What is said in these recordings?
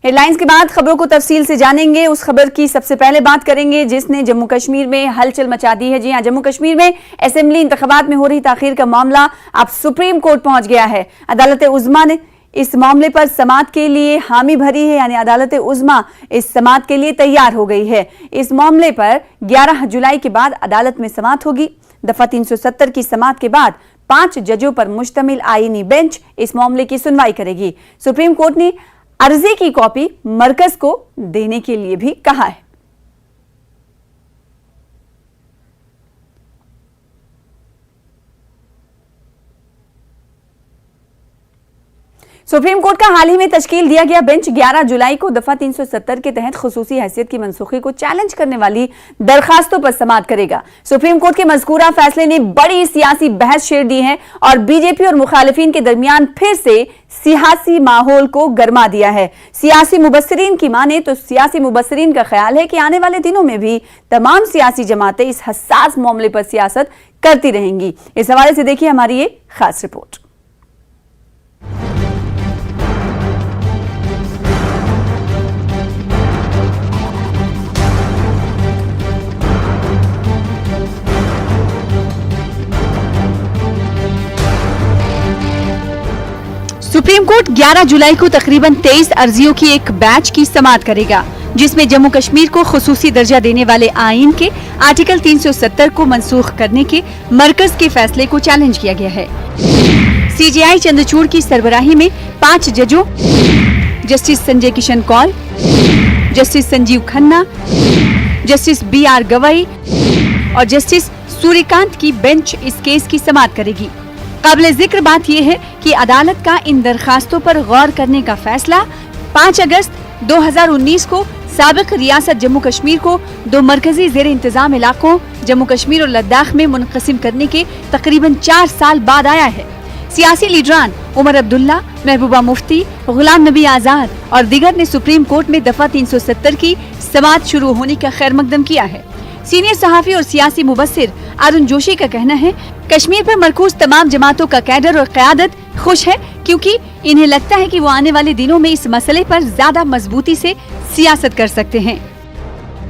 Headlines के बाद खबरों को तफसील से जानेंगे। उस खबर की सबसे पहले बात करेंगे जिसने जम्मू कश्मीर में हलचल मचा दी है। जी हां, जम्मू कश्मीर में असेंबली इंतखाबात में हो रही ताखीर का मामला अब सुप्रीम कोर्ट पहुंच गया है। अदालत उज़्मा ने इस मामले पर समाअत के लिए हामी भरी है, यानी अदालत उज़्मा इस समाअत के लिए तैयार हो गई है। इस मामले पर 11 जुलाई के बाद अदालत में समाअत होगी। दफा 370 की समाअत के बाद 5 जजों पर मुश्तमिल आईनी बेंच इस मामले की सुनवाई करेगी। सुप्रीम कोर्ट ने अर्जी की कॉपी मरकज को देने के लिए भी कहा है। सुप्रीम कोर्ट का हाल ही में तश्कील दिया गया बेंच 11 जुलाई को दफा 370 के तहत खुसूसी हैसियत की मनसूखी को चैलेंज करने वाली दरखास्तों पर समाअत करेगा। सुप्रीम कोर्ट के मज़कूरा फैसले ने बड़ी सियासी बहस छेड़ दी है और बीजेपी और मुखालिफिन के दरमियान फिर से सियासी माहौल को गरमा दिया है। सियासी मुबस्सिरीन की माने तो सियासी मुबस्सिरीन का ख्याल है कि आने वाले दिनों में भी तमाम सियासी जमातें इस हसास मामले पर सियासत करती रहेंगी। इस हवाले से देखिए हमारी ये खास रिपोर्ट। सुप्रीम कोर्ट 11 जुलाई को तकरीबन 23 अर्जियों की एक बैच की समाअत करेगा, जिसमें जम्मू कश्मीर को खुसूसी दर्जा देने वाले आईन के आर्टिकल 370 को मनसूख करने के मरकज के फैसले को चैलेंज किया गया है। सीजेआई चंद्रचूड़ की सरबराही में 5 जजों justice Sanjay Kishan Kaul, justice Sanjiv Khanna, justice BR Gavai और जस्टिस सूर्यकांत की बेंच इस केस की समाअत करेगी। काबिले जिक्र बात यह है कि अदालत का इन दरखास्तों पर गौर करने का फैसला 5 अगस्त 2019 को साबिक रियासत जम्मू कश्मीर को 2 मरकजी जेर इंतजाम इलाकों जम्मू कश्मीर और लद्दाख में मुनक़सिम करने के तकरीबन 4 साल बाद आया है। सियासी लीडरान उमर अब्दुल्ला, महबूबा मुफ्ती, गुलाम नबी आजाद और दीगर ने सुप्रीम कोर्ट में दफा 370 की समाअत शुरू होने का खैर मकदम किया है। सीनियर सहाफी और सियासी मुबस्सिर अरुण जोशी का कहना है, कश्मीर पर मरकूज तमाम जमातों का कैडर और क़यादत खुश है क्योंकि इन्हें लगता है कि वो आने वाले दिनों में इस मसले पर ज्यादा मजबूती से सियासत कर सकते हैं।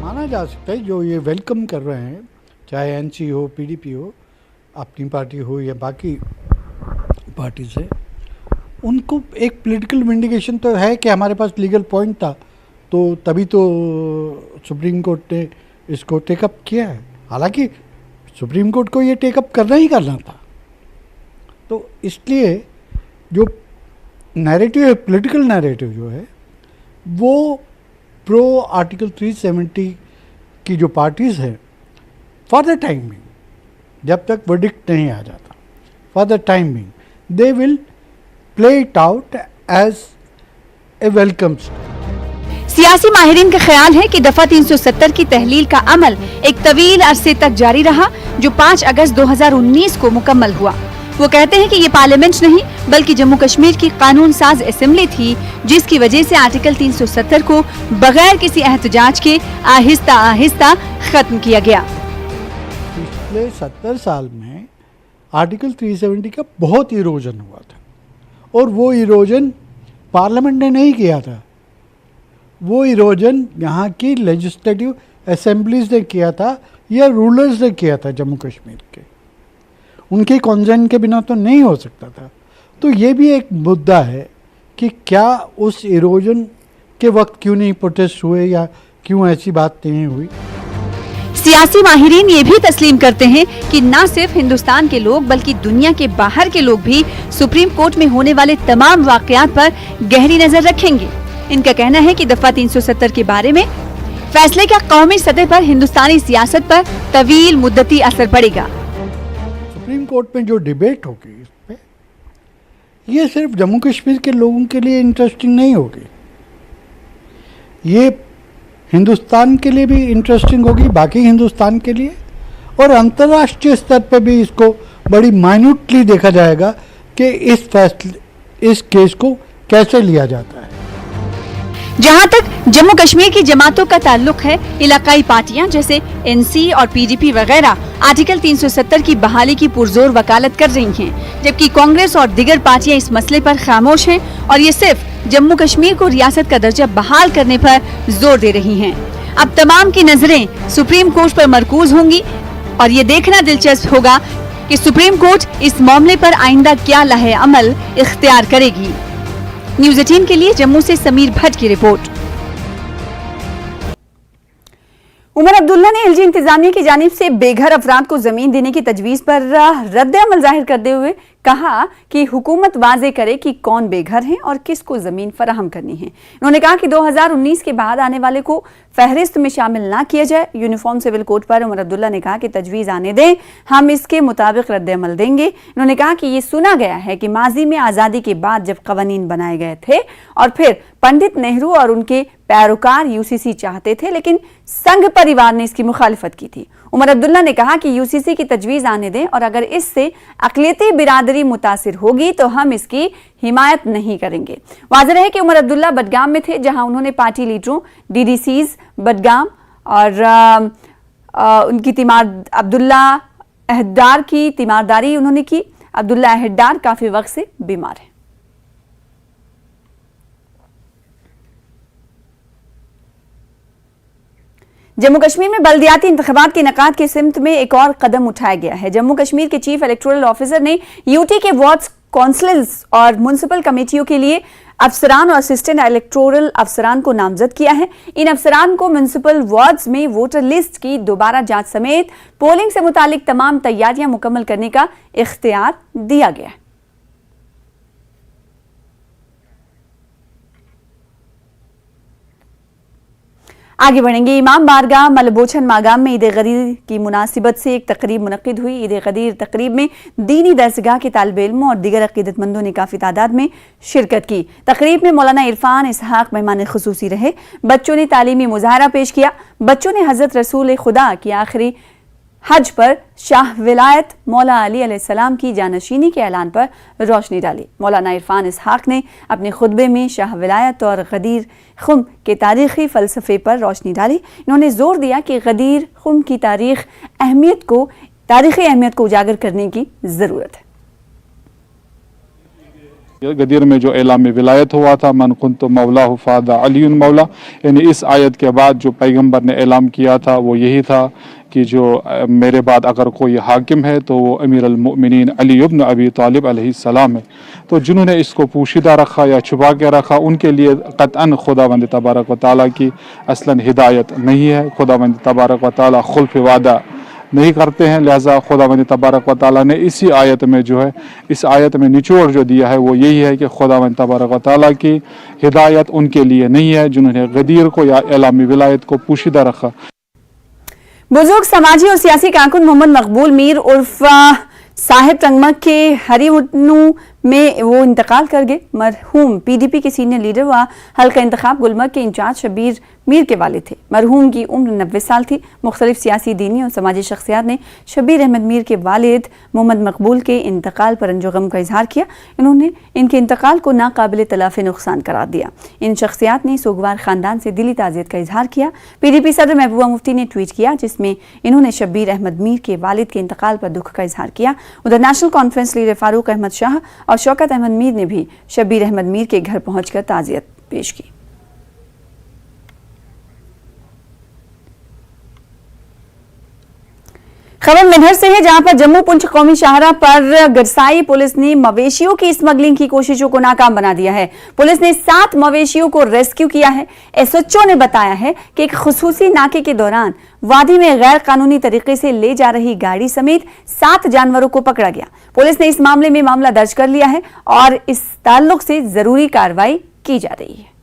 माना जा सकता है जो ये वेलकम कर रहे हैं, चाहे NC हो, PDP हो, अपनी पार्टी हो या बाकी पार्टी से, उनको एक पॉलिटिकल विंडिकेशन तो है कि हमारे पास लीगल पॉइंट था, तो तभी तो सुप्रीम कोर्ट ने इसको टेकअप किया है। हालांकि सुप्रीम कोर्ट को ये टेकअप करना ही करना था। तो इसलिए जो नैरेटिव है, पॉलिटिकल नैरेटिव जो है, वो प्रो आर्टिकल 370 की जो पार्टीज़ है, फॉर द टाइम बिंग, जब तक वर्डिक्ट नहीं आ जाता, for the time being they will play it out as a welcome. सियासी माहिरीन का ख्याल है कि दफा 370 की तहलील का अमल एक तवील अरसे तक जारी रहा, जो 5 अगस्त 2019 को मुकम्मल हुआ। वो कहते हैं कि ये पार्लियामेंट नहीं बल्कि जम्मू कश्मीर की कानून साज असेंबली थी, जिसकी वजह से आर्टिकल 370 को बगैर किसी एहतजाज के आहिस्ता आहिस्ता खत्म किया गया। पिछले 70 साल में आर्टिकल 370 का बहुत इरोजन हुआ था और वो इरोजन पार्लियामेंट ने नहीं किया था, वो इरोजन यहाँ की लेजिस्लेटिव असेंबलीज ने किया था या रूलर्स ने किया था जम्मू कश्मीर के। उनके कॉन्सेंट के बिना तो नहीं हो सकता था। तो ये भी एक मुद्दा है कि क्या उस इरोजन के वक्त क्यों नहीं प्रोटेस्ट हुए या क्यों ऐसी बात नहीं हुई। सियासी माहिरीन ये भी तस्लीम करते हैं कि न सिर्फ हिंदुस्तान के लोग बल्कि दुनिया के बाहर के लोग भी सुप्रीम कोर्ट में होने वाले तमाम वाकयात पर गहरी नजर रखेंगे। इनका कहना है कि दफा 370 के बारे में फैसले का कौमी सतह पर हिंदुस्तानी सियासत पर तवील मुद्दती असर पड़ेगा। सुप्रीम कोर्ट में जो डिबेट होगी इस पे, ये सिर्फ जम्मू कश्मीर के लोगों के लिए इंटरेस्टिंग नहीं होगी, ये हिंदुस्तान के लिए भी इंटरेस्टिंग होगी, बाकी हिंदुस्तान के लिए, और अंतर्राष्ट्रीय स्तर पर भी इसको बड़ी माइन्यूटली देखा जाएगा कि इस केस को कैसे लिया जाता है। जहां तक जम्मू कश्मीर की जमातों का ताल्लुक है, इलाकाई पार्टियां जैसे NC और PDP वगैरह आर्टिकल 370 की बहाली की पुरजोर वकालत कर रही हैं, जबकि कांग्रेस और दीगर पार्टियां इस मसले पर खामोश हैं और ये सिर्फ जम्मू कश्मीर को रियासत का दर्जा बहाल करने पर जोर दे रही हैं। अब तमाम की नजरें सुप्रीम कोर्ट पर मरकूज होंगी और ये देखना दिलचस्प होगा कि सुप्रीम कोर्ट इस मामले पर आइंदा क्या लहे अमल इख्तियार करेगी। न्यूज़ 18 के लिए जम्मू से समीर भट्ट की रिपोर्ट। उमर अब्दुल्ला ने एलजी इंतजामिया की जानिब से बेघर अफराद को जमीन देने की तजवीज पर रद्द अमल जाहिर करते हुए कहा कि हुकूमत वाजे करे कि कौन बेघर हैं और किसको जमीन फराहम करनी है। उन्होंने कहा कि 2019 के बाद आने वाले को फहरिस्त में शामिल ना किया जाए। यूनिफॉर्म सिविल कोड पर उमर अब्दुल्ला ने कहा कि तजवीज आने दें, हम इसके मुताबिक रद्द अमल देंगे। उन्होंने कहा कि ये सुना गया है कि माजी में आज़ादी के बाद जब कवानीन बनाए गए थे और फिर पंडित नेहरू और उनके पैरोकार यूसीसी चाहते थे, लेकिन संघ परिवार ने इसकी मुखालिफत की थी। उमर अब्दुल्ला ने कहा कि यूसीसी की तजवीज आने दें और अगर इससे अक़लियती बिरादरी मुतासिर होगी तो हम इसकी हिमायत नहीं करेंगे। वाज़ेह है कि उमर अब्दुल्ला बडगाम में थे, जहां उन्होंने पार्टी लीडरों डीडीसीज बडगाम और उनकी अब्दुल्ला अहद्दार की तीमारदारी उन्होंने की। अब्दुल्ला अहद्दार काफी वक्त से बीमार है। जम्मू कश्मीर में बल्दियाती इंतखाबात के इनेकाद की सिमत में एक और कदम उठाया गया है। जम्मू कश्मीर के चीफ इलेक्टोरल ऑफिसर ने यूटी के वार्ड्स, काउंसिल्स और म्युनिसिपल कमेटियों के लिए अफसरान और असिस्टेंट इलेक्टोरल अफसरान को नामजद किया है। इन अफसरान को म्युनिसिपल वार्ड्स में वोटर लिस्ट की दोबारा जांच समेत पोलिंग से मुतालिक तमाम तैयारियां मुकम्मल करने का इख्तियार दिया गया है। आगे बढ़ेंगे। इमाम बारगाह मलबोचन मागाम में ईद गदीर की मुनासिबत से एक तकरीब मुनक्किद हुई। ईद गदीर तकरीब में दीनी दरसगाह के तालिब इल्मों और दीगर अकीदतमंदों ने काफ़ी तादाद में शिरकत की। तकरीब में मौलाना इरफान इसहाक मेहमान खुसूसी रहे। बच्चों ने तालीमी मुजाहरा पेश किया। बच्चों ने हज़रत रसूल खुदा की आखिरी हज पर शाह विलायत मौला अली अलैहिस्सलाम की जानशीनी के ऐलान पर रोशनी डाली। मौलाना इरफान इसहाक ने अपने खुतबे में शाह विलायत और गदीर खुम के तारीख़ी फ़लसफ़े पर रोशनी डाली। इन्होंने जोर दिया कि गदीर खुम की तारीख़ी अहमियत को उजागर करने की ज़रूरत है। गदीर में जो एलाम विलायत हुआ था, मन कुन्तु मौला फ़ादा अली मौला, यानी इस आयत के बाद जो पैगंबर ने ऐलान किया था वो यही था कि जो मेरे बाद अगर कोई हाकिम है तो वो अमीर अल-मोमिनीन अली इब्न अबी तालिब अलैहिस्सलाम है। तो जिन्होंने इसको पोशीदा रखा या छुपा के रखा, उनके लिए क़तअन खुदावंद तबारक व तआला की असलन हिदायत नहीं है। खुदावंद तबारक व तआला खुल्फ़ वादा नहीं करते हैं। लिहाजा खुदावंद तबारक व तआला ने इसी आयत में जो है, इस आयत में निचोड़ जो दिया है वो यही है कि खुदावंद तबारक व तआला की हिदायत उनके लिए नहीं है जिन्होंने गदीर को या एलामी विलायत को पोशीदा रखा। बुजुर्ग समाजी और सियासी कारकुन मोहम्मद मकबूल मीर उर्फ साहिब टंगमक के हरीवटनू में वो इंतकाल कर गए। मरहूम पीडीपी के सीनियर लीडर व हल्का इंतखाब गुलमर्ग के इंचार्ज शब्बीर मीर के वालिद थे। मरहूम की उम्र 90 साल थी। मुख्तलिफ सियासी, दीनी और समाजी शख्सियात ने शब्बीर अहमद मीर के वालिद मोहम्मद मकबूल के इंतकाल पर रंजो गम का इजहार किया। इन्होंने इनके इंतकाल को नाकाबिल तलाफ़ी नुकसान करार दिया। इन शख्सियात ने सोगवार ख़ानदान से दिली ताज़ियत का इजहार किया। पीडीपी सदर महबूबा मुफ्ती ने ट्वीट किया जिसमें इन्होंने शब्बीर अहमद मीर के वालिद के इंतकाल पर दुख का इजहार किया। उधर National Conference leader Farooq Ahmad Shah और शौकत अहमद मीर ने भी शब्बीर अहमद मीर के घर पहुंचकर ताज़ियत पेश की। खबर मेहर से है, जहां पर जम्मू पुंछ कौमी शाहरा पर गरसाई पुलिस ने मवेशियों की स्मगलिंग की कोशिशों को नाकाम बना दिया है। पुलिस ने 7 मवेशियों को रेस्क्यू किया है। एसएचओ ने बताया है कि एक खुसूसी नाके के दौरान वादी में गैर कानूनी तरीके से ले जा रही गाड़ी समेत 7 जानवरों को पकड़ा गया। पुलिस ने इस मामले में मामला दर्ज कर लिया है और इस ताल्लुक से जरूरी कार्रवाई की जा रही है।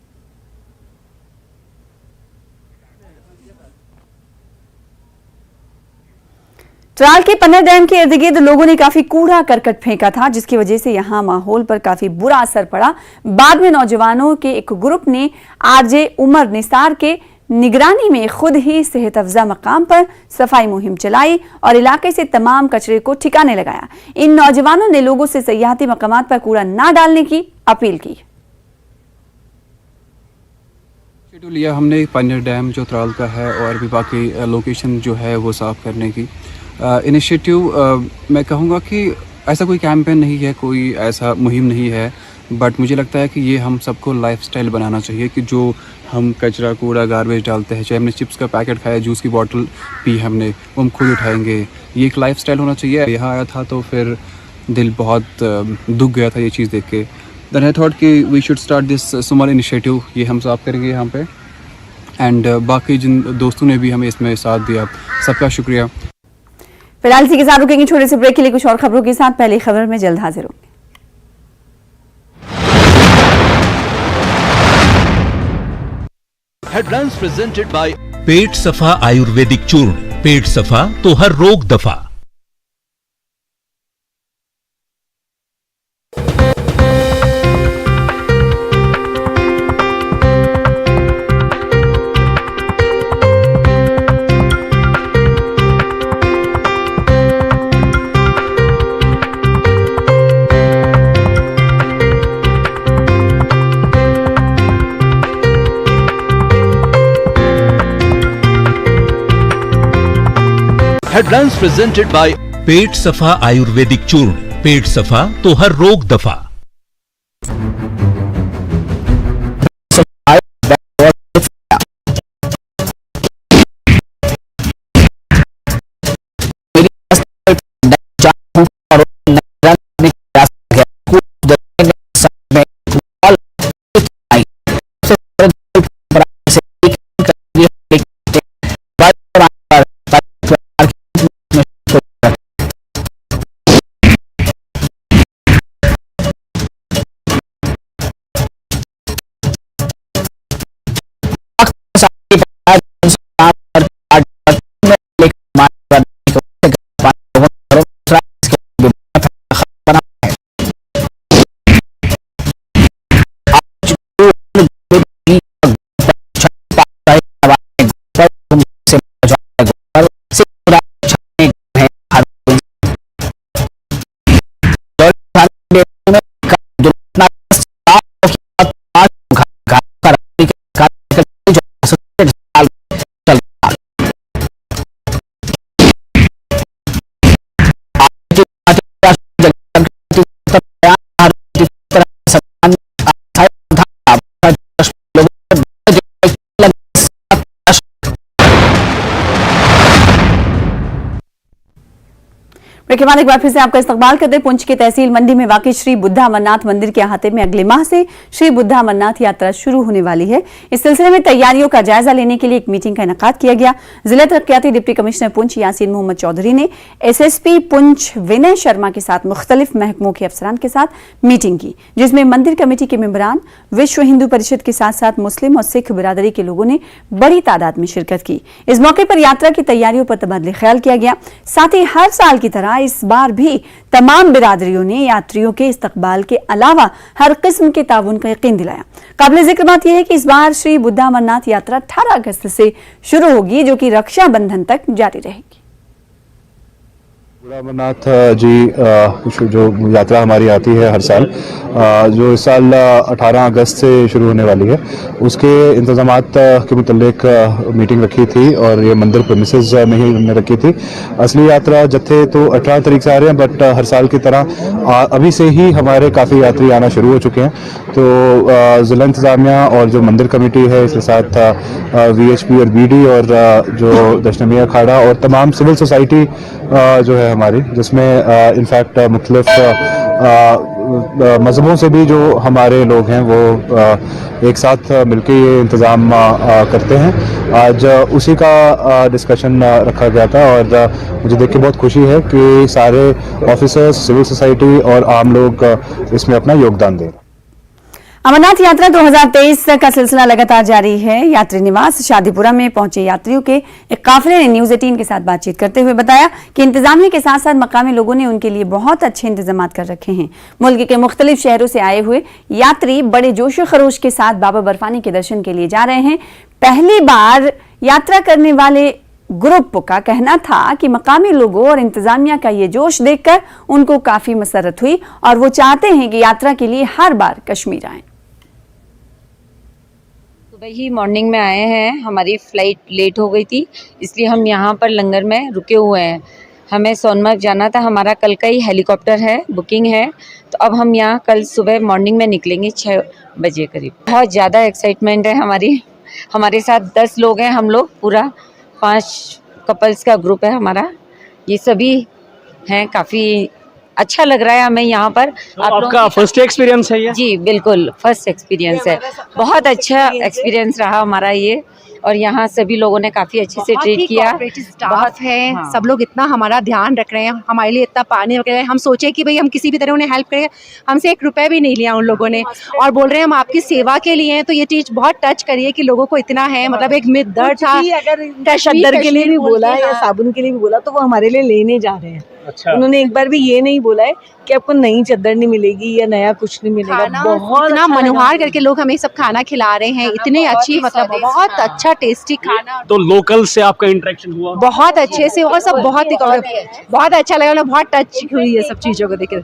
त्राल के पन्ना डैम के इर्द गिर्द लोगों ने काफी कूड़ा करकट फेंका था, जिसकी वजह से यहां माहौल पर काफी बुरा असर पड़ा। बाद में नौजवानों के एक ग्रुप ने आरजे उमर निसार के निगरानी में खुद ही सेहत अफजा मकाम पर सफाई मुहिम चलाई और इलाके से तमाम कचरे को ठिकाने लगाया। इन नौजवानों ने लोगों से सयाहती मकामात पर कूड़ा ना डालने की अपील की। शेड्यूल लिया हमने पन्ना डैम जो त्राल का है और भी बाकी लोकेशन जो है वो साफ करने की इनिशिएटिव। मैं कहूँगा कि ऐसा कोई कैंपेन नहीं है, कोई ऐसा मुहिम नहीं है बट मुझे लगता है कि ये हम सबको लाइफस्टाइल बनाना चाहिए कि जो हम कचरा कूड़ा गार्बेज डालते हैं, चाहे हमने चिप्स का पैकेट खाया, जूस की बोतल पी हमने, वो हम खुद उठाएंगे। ये एक लाइफस्टाइल होना चाहिए। यहाँ आया था तो फिर दिल बहुत दुख गया था ये चीज़ देख के। देन आई थॉट कि we should start this small initiative, ये हम साफ करेंगे यहाँ पे। एंड बाकी जिन दोस्तों ने भी हमें इसमें साथ दिया, सबका शुक्रिया। फिलहाल इसी के साथ रुकेंगे छोटे से ब्रेक के लिए। कुछ और खबरों के साथ पहली खबर में जल्द हाजिर होंगे। हेडलाइंस प्रेजेंटेड बाय पेट सफा आयुर्वेदिक चूर्ण, पेट सफा तो हर रोग दफा। हेडलाइंस प्रेजेंटेड बाय पेट सफा आयुर्वेदिक चूर्ण, पेट सफा तो हर रोग दफा। के बाद एक बार फिर से आपका इस्तकबाल करते हैं। पुंछ की तहसील मंडी में वाकई श्री बुद्धा अमरनाथ मंदिर के अहाते में अगले माह से श्री बुद्धा अमरनाथ यात्रा शुरू होने वाली है। इस सिलसिले में तैयारियों का जायजा लेने के लिए एक मीटिंग का इनेकाद किया गया। जिला तरक्याती डिप्टी कमिश्नर पुंछ यासीन मोहम्मद चौधरी ने SSP पुंछ विनय शर्मा के साथ मुख्तलिफ महकमों के अफसरान के साथ मीटिंग की, जिसमें मंदिर कमेटी के मेंबरान, विश्व हिंदू परिषद के साथ साथ मुस्लिम और सिख बिरादरी के लोगों ने बड़ी तादाद में शिरकत की। इस मौके पर यात्रा की तैयारियों पर तबादले ख्याल किया गया। साथ ही हर साल की तरह इस बार भी तमाम बिरादरियों ने यात्रियों के इस्तकबाल के अलावा हर किस्म के ताउन का यकीन दिलाया। काबिल जिक्र बात यह है कि इस बार श्री बुद्धा अमरनाथ यात्रा 18 अगस्त से शुरू होगी, जो कि रक्षाबंधन तक जारी रहेगी। बुद्धा अमरनाथ जी जो यात्रा हमारी आती है हर साल, जो इस साल 18 अगस्त से शुरू होने वाली है, उसके इंतजामात के मुतल्लिक मीटिंग रखी थी और ये मंदिर प्रेमिसेस में ही हमने रखी थी। असली यात्रा जत्थे तो 18 तारीख से आ रहे हैं, बट हर साल की तरह अभी से ही हमारे काफ़ी यात्री आना शुरू हो चुके हैं। तो ज़िला इंतज़ामिया और जो मंदिर कमेटी है, इसके साथ VHP और BD और जो दशना मियां अखाड़ा और तमाम सिविल सोसाइटी जो है हमारी, जिसमें इनफैक्ट मुख्तलिफ मज़हबों से भी जो हमारे लोग हैं वो एक साथ मिलकर ये इंतज़ाम करते हैं। आज उसी का डिस्कशन रखा गया था और मुझे देख के बहुत खुशी है कि सारे ऑफिसर्स, सिविल सोसाइटी और आम लोग इसमें अपना योगदान दें। अमरनाथ यात्रा 2023 का सिलसिला लगातार जारी है। यात्री निवास शादीपुरा में पहुंचे यात्रियों के एक काफिले ने न्यूज़ 18 के साथ बातचीत करते हुए बताया कि इंतजामिया के साथ साथ मकामी लोगों ने उनके लिए बहुत अच्छे इंतजाम कर रखे हैं। मुल्क के मुख्तलिफ शहरों से आए हुए यात्री बड़े जोश व खरोश के साथ बाबा बर्फानी के दर्शन के लिए जा रहे हैं। पहली बार यात्रा करने वाले ग्रुप का कहना था कि मकामी लोगों और इंतजामिया का ये जोश देखकर उनको काफी मसरत हुई और वो चाहते हैं कि यात्रा के लिए हर बार कश्मीर आए। सुबह ही मॉर्निंग में आए हैं, हमारी फ़्लाइट लेट हो गई थी, इसलिए हम यहाँ पर लंगर में रुके हुए हैं। हमें सोनमर्ग जाना था, हमारा कल का ही हेलीकॉप्टर है, बुकिंग है, तो अब हम यहाँ कल सुबह मॉर्निंग में निकलेंगे 6 बजे करीब। बहुत ज़्यादा एक्साइटमेंट है हमारे साथ 10 लोग हैं, हम लोग पूरा 5 कपल्स का ग्रुप है हमारा, ये सभी हैं। काफ़ी अच्छा लग रहा है हमें यहाँ पर। आपका फर्स्ट एक्सपीरियंस है ये? जी बिल्कुल फर्स्ट एक्सपीरियंस है, बहुत अच्छा एक्सपीरियंस रहा हमारा ये, और यहाँ सभी लोगों ने काफ़ी अच्छे से ट्रीट किया। बहुत है, हाँ। सब लोग इतना हमारा ध्यान रख रहे हैं, हमारे लिए इतना पानी रख रहे हैं। हम सोचे कि भाई हम किसी भी तरह उन्हें हेल्प करें, हमसे 1 रुपया भी नहीं लिया उन लोगों ने, और बोल रहे हैं हम आपकी सेवा के लिए हैं। तो ये चीज़ बहुत टच करी है कि लोगों को इतना है, मतलब एक मित दर्द था, अगर शद्दर के लिए भी बोला या साबुन के लिए भी बोला तो वो हमारे लिए लेने जा रहे हैं। अच्छा। उन्होंने एक बार भी ये नहीं बोला है कि आपको नई चादर नहीं मिलेगी या नया कुछ नहीं मिलेगा। बहुत इतना मनोहार करके लोग हमें सब खाना खिला रहे हैं, इतने अच्छी, मतलब बहुत अच्छा टेस्टी खाना। तो लोकल से आपका इंटरेक्शन हुआ? बहुत अच्छे से, और सब बहुत अच्छा लगा, बहुत टच हुई है सब चीज़ों को देख।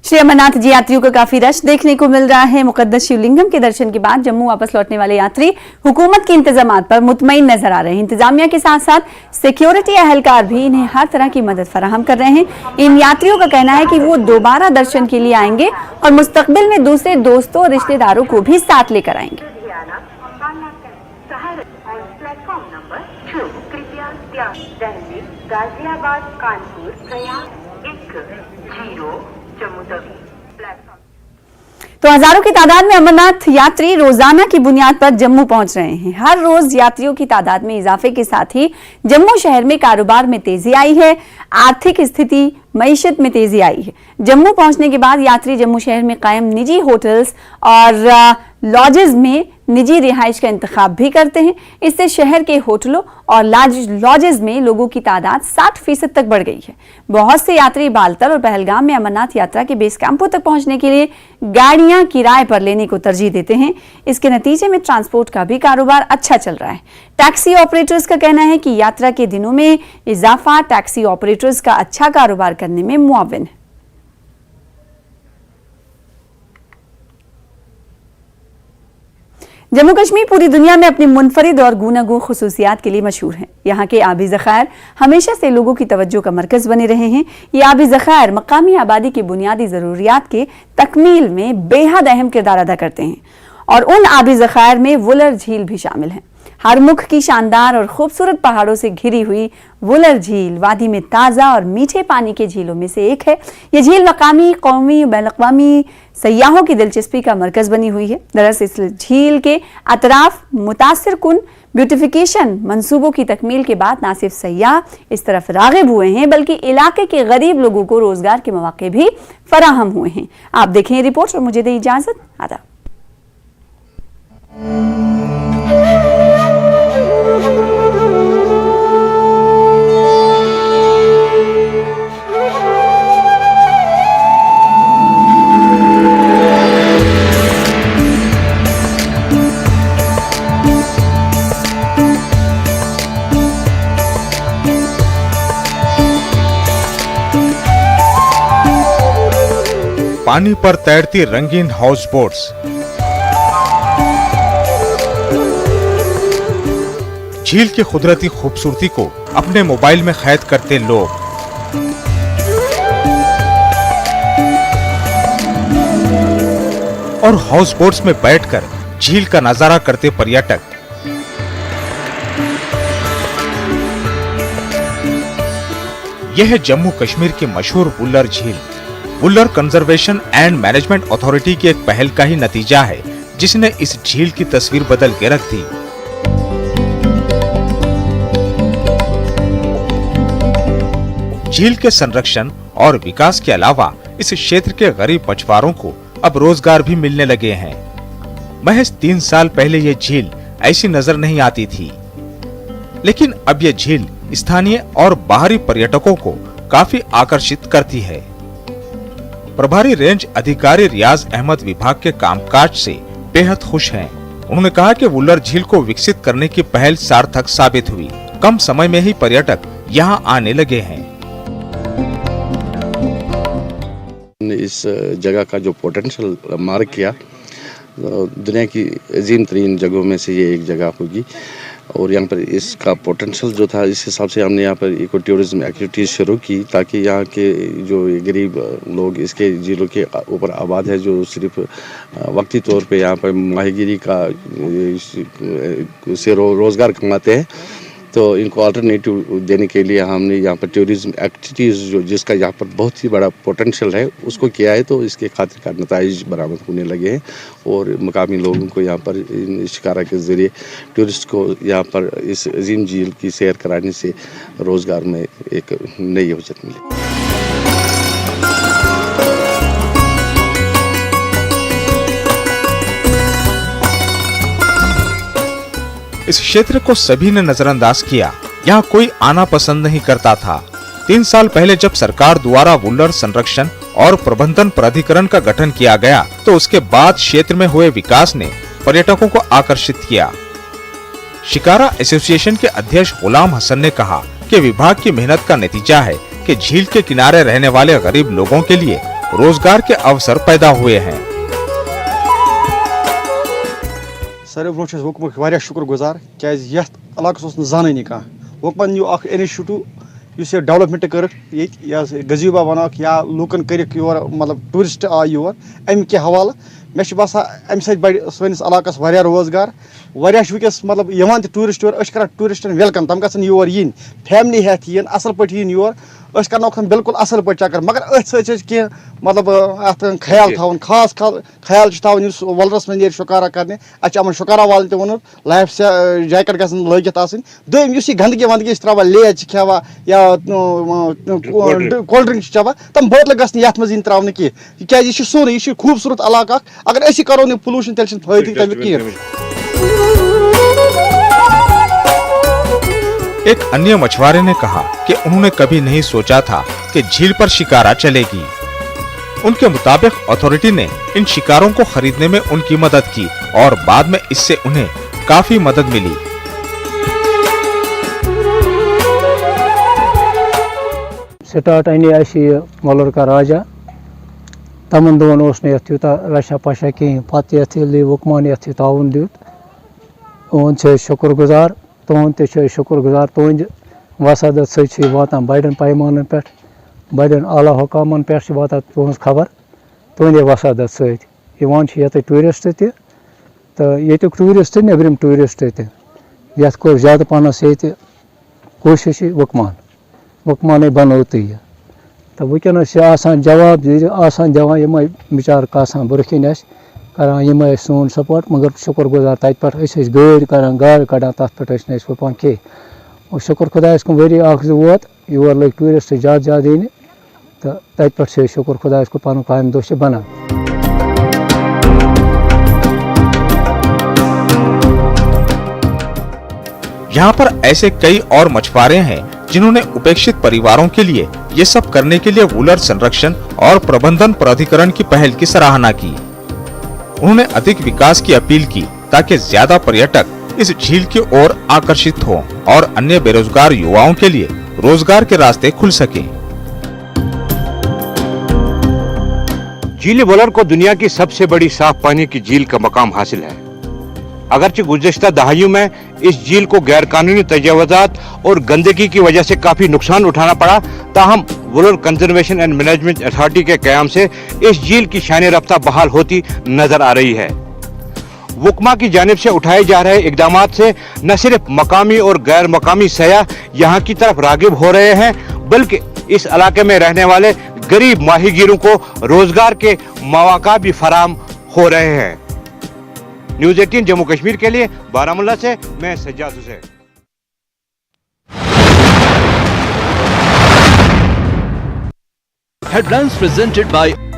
श्री अमरनाथ जी यात्रियों का काफी रश देखने को मिल रहा है। मुकद्दस शिवलिंगम के दर्शन के बाद जम्मू वापस लौटने वाले यात्री हुकूमत के इंतजामात पर मुतमईन नजर आ रहे हैं। इंतजामिया के साथ साथ सिक्योरिटी एहलकार भी इन्हें हर तरह की मदद फराहम कर रहे हैं। इन यात्रियों का कहना है कि वो दोबारा दर्शन के लिए आएंगे और मुस्तकबिल में दूसरे दोस्तों और रिश्तेदारों को भी साथ लेकर आएंगे। गाजियाबाद कानपुर प्रयाग 1 तो हजारों की तादाद में अमरनाथ यात्री रोजाना की बुनियाद पर जम्मू पहुंच रहे हैं। हर रोज यात्रियों की तादाद में इजाफे के साथ ही जम्मू शहर में कारोबार में तेजी आई है, आर्थिक स्थिति मईशत में तेजी आई है। जम्मू पहुंचने के बाद यात्री जम्मू शहर में कायम निजी होटल्स और लॉजेज में निजी रिहाइश का इंतखाब भी करते हैं। इससे शहर के होटलों और लॉजेज में लोगों की तादाद 60% तक बढ़ गई है। बहुत से यात्री बालतल और पहलगाम में अमरनाथ यात्रा के बेस कैंपों तक पहुंचने के लिए गाड़ियां किराए पर लेने को तरजीह देते हैं। इसके नतीजे में ट्रांसपोर्ट का भी कारोबार अच्छा चल रहा है। टैक्सी ऑपरेटर्स का कहना है कि यात्रा के दिनों में इजाफा टैक्सी ऑपरेटर्स का अच्छा कारोबार करने में मुआविन है। जम्मू कश्मीर पूरी दुनिया में अपनी मुनफरिद और गूनागू खुसूसियात के लिए मशहूर है। यहाँ के आबी ज़खायर हमेशा से लोगों की तवज्जो का मरकज बने रहे हैं। ये आबी ज़खायर मकामी आबादी की बुनियादी ज़रूरियात के तकमील में बेहद अहम किरदार अदा करते हैं और उन आबी ज़खायर में वुलर झील भी शामिल है। हरमुख की शानदार और खूबसूरत पहाड़ों से घिरी हुई वुलर झील वादी में ताज़ा और मीठे पानी के झीलों में से एक है। ये झील मकामी, कौमी, बैनुल-अक़वामी सयाहों की दिलचस्पी का मरकज बनी हुई है। दरअसल इस झील के अतराफ मुतासिर कुन ब्यूटिफिकेशन मंसूबों की तकमील के बाद न सिर्फ सयाह इस तरफ राग़िब हुए हैं बल्कि इलाके के गरीब लोगों को रोजगार के मौके भी फराहम हुए हैं। आप देखें ये रिपोर्ट और मुझे दें इजाजत। आदाब। पानी पर तैरती रंगीन हाउस बोट्स, झील की कुदरती खूबसूरती को अपने मोबाइल में कैद करते लोग, और हाउस बोट्स में बैठकर झील का नजारा करते पर्यटक। यह है जम्मू कश्मीर की मशहूर वुलर झील। Wular conservation and management authority की एक पहल का ही नतीजा है जिसने इस झील की तस्वीर बदल के रख दी। झील के संरक्षण और विकास के अलावा इस क्षेत्र के गरीब मछुआरों को अब रोजगार भी मिलने लगे हैं। महज 3 साल पहले ये झील ऐसी नजर नहीं आती थी, लेकिन अब ये झील स्थानीय और बाहरी पर्यटकों को काफी आकर्षित करती है। प्रभारी रेंज अधिकारी रियाज अहमद विभाग के कामकाज से बेहद खुश हैं। उन्होंने कहा कि वुलर झील को विकसित करने की पहल सार्थक साबित हुई। कम समय में ही पर्यटक यहाँ आने लगे हैं। इस जगह का जो पोटेंशियल मार्क किया, दुनिया की अजीम तरीन जगहों में से ये एक जगह होगी और यहाँ पर इसका पोटेंशियल जो था इस हिसाब से हमने यहाँ पर इको टूरिज्म एक्टिविटीज़ शुरू की ताकि यहाँ के जो गरीब लोग इसके जिलों के ऊपर आबाद है जो सिर्फ वक्ती तौर पे यहाँ पर माहीगीरी का से रोज़गार कमाते हैं, तो इनको अल्टरनेटिव देने के लिए हमने यहाँ पर टूरिज्म एक्टिविटीज़ जो जिसका यहाँ पर बहुत ही बड़ा पोटेंशियल है उसको किया है। तो इसके खातिर का नताइज बरामद होने लगे हैं और मकामी लोगों को यहाँ पर इन शिकारा के ज़रिए टूरिस्ट को यहाँ पर इस अजीम झील की सैर कराने से रोज़गार में एक नई अवसर मिली। इस क्षेत्र को सभी ने नजरअंदाज किया। यहाँ कोई आना पसंद नहीं करता था। 3 साल पहले जब सरकार द्वारा वुलर संरक्षण और प्रबंधन प्राधिकरण का गठन किया गया तो उसके बाद क्षेत्र में हुए विकास ने पर्यटकों को आकर्षित किया। शिकारा एसोसिएशन के अध्यक्ष गुलाम हसन ने कहा कि विभाग की मेहनत का नतीजा है कि झील के किनारे रहने वाले गरीब लोगों के लिए रोजगार के अवसर पैदा हुए हैं। सारे ब्रोह वकमुक वारिया शुक्रगुजार क्या यथ इलाकस जानी कह वकमन न्यू इनिशिएटिव इस डेवलपमेंट कर गजीबा बन या लूकन कर मतलब टूरिस्ट आय योर अमि के हवाले मे बसान अमि सत सैनिस इलाकस वारिया रोजगार वस मतलब टूरिस्ट योर कर टूरिस्टन वेलकम तम gun your yin family Heath yin असल पे yin योर कर बिल्कुल असल पे चक्कर मगर अथ कह मतलब अत ख्याल थवन खास ख्याल थवन वलरस में शिकारा करने अमन शिकारा वाले वो लाइफ जैकेट गन लगित दोम यह गंदगी वंदगी त्रा लेज खेवा या कोल्ड ड्रिंक चेवा तम बोतल गई ये मज त्रा क्या यह सोन यह खूबसूरत इलाका अगर अस करो न पोल्यूशन तेल फायदे तमिक कहें। एक अन्य मछुआरे ने कहा कि उन्होंने कभी नहीं सोचा था कि झील पर शिकारा चलेगी। उनके मुताबिक अथॉरिटी ने इन शिकारों को खरीदने में उनकी मदद की और बाद में इससे उन्हें काफी मदद मिली। स्टार्ट अने मलर का राजा तमन दोन यूता रशा पशा कहें पे वकमान ये ताउन दित उन शुक्रगुजार तुंद ते शुक्रगुजार तुंद वसादत सत वातान बड़न पैमान पे बड़न आला हुकामन पे वातान तुज खबर तुंद वसादत सत ये टूरिस्ट तो ये टूरिस्ट नबरम टूरिस्ट ये कोर ज्यादा पानस ये कोशिश वकमान बनो यह तो वनस जवाब दिवान यम बिचार कासान बुरखन करान यम सोन सपोर्ट मगर शुक्रगुजार तत पे गाड़ करान गाड़ कड़ान तथ पे वपान कह और शुक्र खुदायस कुन वरी वोत योर लग टूरिस्ट ज्यादा इन तो तत पे शुक्र खुदायस कुन पन काम दो बनान। यहाँ पर ऐसे कई और मछुआरे हैं जिन्होंने उपेक्षित परिवारों के लिए ये सब करने के लिए वुलर संरक्षण और प्रबंधन प्राधिकरण की पहल की सराहना की। उन्होंने अधिक विकास की अपील की ताकि ज्यादा पर्यटक इस झील की ओर आकर्षित हों और अन्य बेरोजगार युवाओं के लिए रोजगार के रास्ते खुल सकें। झील वुलर को दुनिया की सबसे बड़ी साफ पानी की झील का मकाम हासिल है। अगरचे गुज़श्ता दहाइयों में इस झील को गैर कानूनी तजावुज़ात और गंदगी की वजह से काफी नुकसान उठाना पड़ा, ताहम Wular conservation and management authority के क़याम से इस झील की शान रफ्ता बहाल होती नजर आ रही है। वुकमा की जानिब से उठाए जा रहे इकदामात से न सिर्फ मकामी और गैर मकामी सयाह यहाँ की तरफ रागिब हो रहे हैं, बल्कि इस इलाके में रहने वाले गरीब माहीगीरों को रोजगार के मौका भी फराम हो रहे हैं। न्यूज़ 18 जम्मू कश्मीर के लिए बारामुल्ला से मैं Sajjad Hussain. Headlines presented by